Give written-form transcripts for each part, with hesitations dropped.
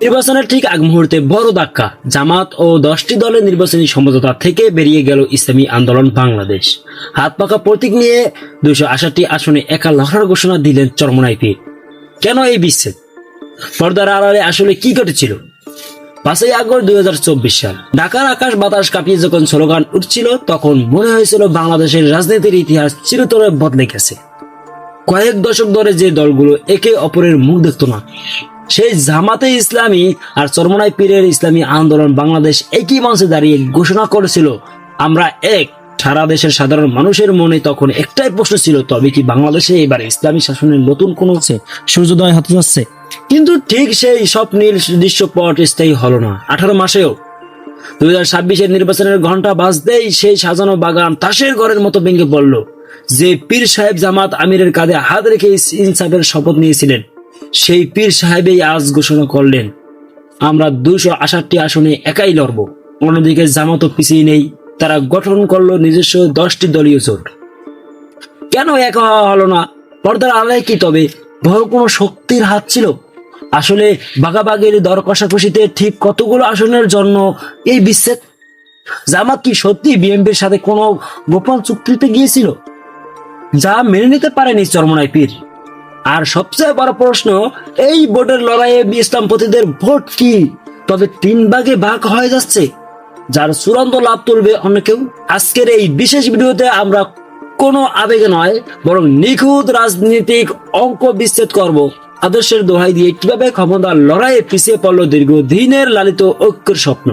নির্বাচনের ঠিক আগ মুহূর্তে বড় ধাক্কা, জামাত ও 10টি দলের নির্বাচনী সমঝোতা থেকে বেরিয়ে গেল ইসলামী আন্দোলন বাংলাদেশ। হাত পাকা প্রতীক নিয়ে 268টি আসনে একা লড়ার ঘোষণা দিলেন চরমোনাই পীর। কেন এই বিচ্ছেদ? পর্দার আড়ালে আসলে কি ঘটেছিল? 5ই আগস্ট 2024 সাল ঢাকার আকাশ বাতাস কাঁপিয়ে যখন স্লোগান উঠছিল, তখন মনে হয়েছিল বাংলাদেশের রাজনীতির ইতিহাস চিরতরে বদলে গেছে। কয়েক দশক ধরে যে দলগুলো একে অপরের মুখ দেখত না, সেই জামাতে ইসলামী আর চরমোনাই পীরের ইসলামী আন্দোলন বাংলাদেশ একই মঞ্চে দাঁড়িয়ে ঘোষণা করেছিল, আমরা এক। সারা দেশের সাধারণ মানুষের মনে তখন একটাই প্রশ্ন ছিল, তবে কি বাংলাদেশে এবার ইসলামী শাসনের নতুন কোন সূর্যোদয় হতে যাচ্ছে? কিন্তু ঠিক সেই স্বপ্নের দৃশ্যপট স্থায়ী হলো না 18 মাসেও। 2026-এর নির্বাচনের ঘন্টা বাজতেই সেই সাজানো বাগান তাসের ঘরের মতো ভেঙে পড়ল। যে পীর সাহেব জামাত আমিরের কাঁধে হাত রেখে ইনসাফের শপথ নিয়েছিলেন, সেই পীর সাহেবই আজ ঘোষণা করলেন, আমরা 268টি আসনে একাই লড়ব। অন্যদিকে জামাতও পিছিয়ে নেই, তারা গঠন করলো নিজস্ব 10টি দলীয় জোট। কেন একা হওয়া হলো না? পর্দার আড়ালে কি তবে বড় কোনো শক্তির হাত ছিল? আসলে বাগাবাগির দর কষাকষিতে ঠিক কতগুলো আসনের জন্য এই বিচ্ছেদ? জামাত কি সত্যি বিএনপির সাথে কোনো গোপন চুক্তিতে গিয়েছিল, যা মেনে নিতে পারেনি চরমোনাই পীর? আর সবচেয়ে বড় প্রশ্ন, এই ভোটের লড়াইয়ে ইসলামপন্থীদের ভোট কি তবে 3 ভাগে ভাগ হয়ে যাচ্ছে, যার চূড়ান্ত লাভ তুলবে অন্য কেউ? আজকের এই বিশেষ ভিডিওতে আমরা কোনো আবেগে নয়, বরং নিখুঁত রাজনৈতিক অঙ্ক বিচ্ছেদ করব। আদর্শের দোহাই দিয়ে কিভাবে ক্ষমতার লড়াইয়ে পিছিয়ে পড়ল দীর্ঘদিনের লালিত ঐক্যের স্বপ্ন।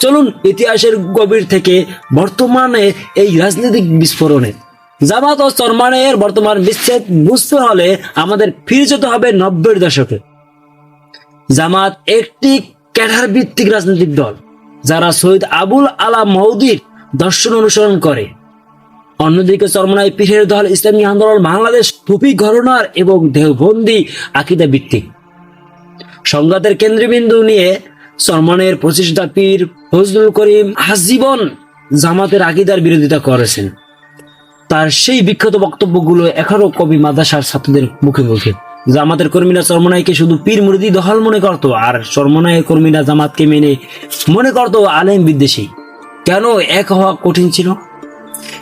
চলুন ইতিহাসের গভীর থেকে বর্তমানে এই রাজনৈতিক বিস্ফোরণে জামাত ও চরমোনাইয়ের বর্তমান বিচ্ছেদ বুঝতে হলে আমাদের ফিরে যেতে হবে 90-এর দশকে। জামাত একটি ক্যাডার ভিত্তিক রাজনৈতিক দল, যারা শহীদ আবুল আলা মওদুদির দর্শন অনুসরণ করে। অন্যদিকে চরমোনাই পীরের দল ইসলামী আন্দোলন বাংলাদেশ টুপি ঘরানার এবং দেওবন্দি আকীদা ভিত্তিক। সংঘাতের কেন্দ্রবিন্দু নিয়ে চরমোনাইয়ের প্রতিষ্ঠাতা পীর ফজলুল করিম আজীবন জামাতের আকীদার বিরোধিতা করেছেন। তার সেই বিখ্যাত বক্তব্যগুলো এখনো কবি মাদ্রাসার ছাত্রদের মুখে মুখে। জামাতের কর্মীরা চরমোনাইকে শুধু পীর মুরিদি দল মনে করত, আর চরমোনাইয়ের কর্মীরা জামাতকে মনে করত আলেম বিদ্বেষী। কেন এক হওয়া কঠিন ছিল?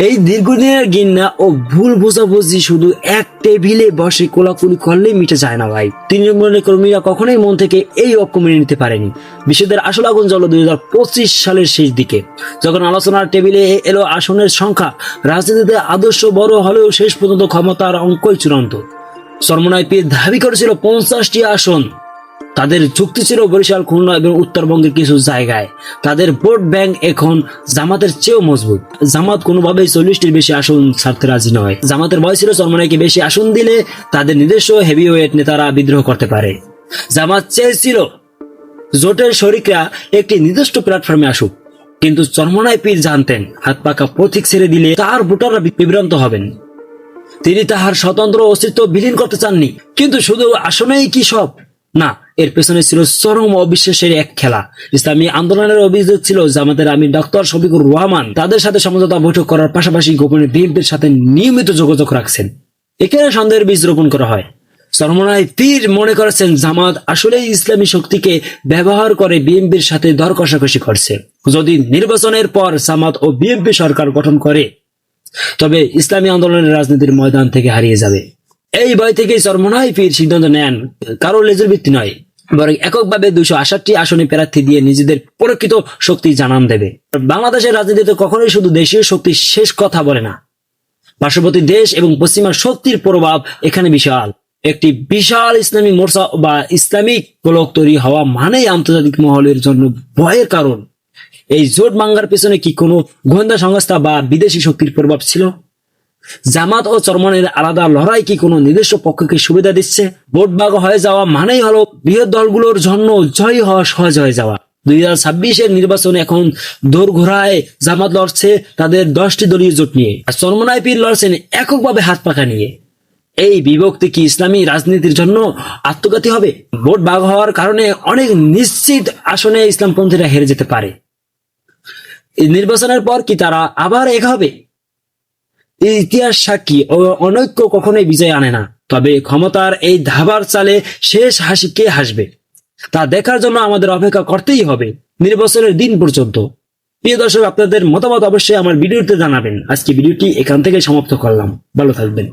এই দীর্ঘদিনের ঘৃণা ও ভুল বোঝাবুঝি শুধু এক টেবিলে বসে কোলাকুলি করলেই মিটে যায় না ভাই। তৃণমূলের কর্মীরা কখনোই মন থেকে এই ঐক্য মেনে নিতে পারেনি। বিশ্বদের আসল আগুন জ্বলল 2025 সালের শেষ দিকে, যখন আলোচনার টেবিলে এলো আসনের সংখ্যা। রাজনীতিতে আদর্শ বড় হলেও শেষ পর্যন্ত ক্ষমতার অঙ্কই চূড়ান্ত। চরমোনাই পীর দাবি করেছিল 50টি আসন। তাদের যুক্তি ছিল বরিশাল, খুলনা এবং উত্তরবঙ্গের কিছু জায়গায় তাদের ভোট ব্যাংক এখন জামাতের চেয়েও মজবুত। জামাত কোনোভাবেই 40টির বেশি আসন ছাড়তে রাজি নয়। জামাতের ভয় ছিল চরমোনাইকে বেশি আসন দিলে তাদের নিজস্ব হেভিওয়েট নেতারা বিদ্রোহ করতে পারে। জামাত চেয়েছিল জোটের শরিকরা একটি নির্দিষ্ট প্ল্যাটফর্মে আসুক, কিন্তু চরমোনাই পীর জানতেন হাত পাকা প্রতীক ছেড়ে দিলে তার ভোটাররা বিভ্রান্ত হবেন। তিনি তাহার স্বতন্ত্র অস্তিত্ব বিলীন করতে চাননি। কিন্তু শুধু আসনেই কি সব? না, এর পেছনে ছিল চরম অবিশ্বাসের এক খেলা। ইসলামী আন্দোলনের অভিযোগ ছিল জামাতের আমির ডক্টর শফিকুর রহমান তাদের সাথে সমঝোতা বৈঠক করার পাশাপাশি গোপনে বিএনপির সাথে নিয়মিত যোগাযোগ রাখছেন। এখানে সন্দেহের বীজ রোপণ করা হয়। চরমোনাই পীর মনে করেছেন জামাত আসলেই ইসলামী শক্তিকে ব্যবহার করে বিএনপির সাথে দর কষাকষি করছে। যদি নির্বাচনের পর জামাত ও বিএনপি সরকার গঠন করে, তবে ইসলামী আন্দোলনের রাজনীতির ময়দান থেকে হারিয়ে যাবে। এই ভয় থেকে চরমোনাই পীর সিদ্ধান্ত নেন কারো লেজের ভিত্তি নয়, বরং এককভাবে 268টি আসনে প্রার্থী দিয়ে নিজেদের প্রকৃত শক্তি জানান দেবে। বাংলাদেশের রাজনীতিতে কখনোই শুধু দেশীয় শক্তি শেষ কথা বলে না, পার্শ্ববর্তী দেশ এবং পশ্চিমা শক্তির প্রভাব এখানে বিশাল। একটি বিশাল ইসলামী মোর্চা বা ইসলামিক গোলক তৈরি হওয়া মানেই আন্তর্জাতিক মহলের জন্য ভয়ের কারণ। এই জোট ভাঙ্গার পেছনে কি কোনো গোয়েন্দা সংস্থা বা বিদেশি শক্তির প্রভাব ছিল? জামাত ও চরমোনাইয়ের আলাদা লড়াই কি কোনো নিজস্ব পক্ষকে সুবিধা দিচ্ছে? ভোট ভাগ হয়ে যাওয়া মানেই হলো বৃহৎ দলগুলোর জন্য জয়ী হওয়া সহজ হয়ে যাওয়া। 2026-এর নির্বাচনে এখন দোরগোড়ায় জামাত লড়ছে তাদের 10টি দলীয় জোট নিয়ে, আর চরমোনাই পীর লড়ছেন এককভাবে হাত পাকা নিয়ে। এই বিভক্তি কি ইসলামী রাজনীতির জন্য আত্মঘাতী হবে? ভোট ভাগ হওয়ার কারণে অনেক নিশ্চিত আসনে ইসলামপন্থীরা হেরে যেতে পারে। নির্বাচনের পর কি তারা আবার এক হবে? ইতিহাস সাক্ষী ও অনৈক্য কখনোই বিজয় আনে না। তবে ক্ষমতার এই ধাবার চালে শেষ হাসি কে হাসবে? তা দেখার জন্য আমাদের অপেক্ষা করতেই হবে নির্বাচনের দিন পর্যন্ত। প্রিয় দর্শক, আপনাদের মতামত অবশ্যই আমার ভিডিওতে জানাবেন। আজকে ভিডিওটি এখান থেকে সমাপ্ত করলাম। ভালো থাকবেন।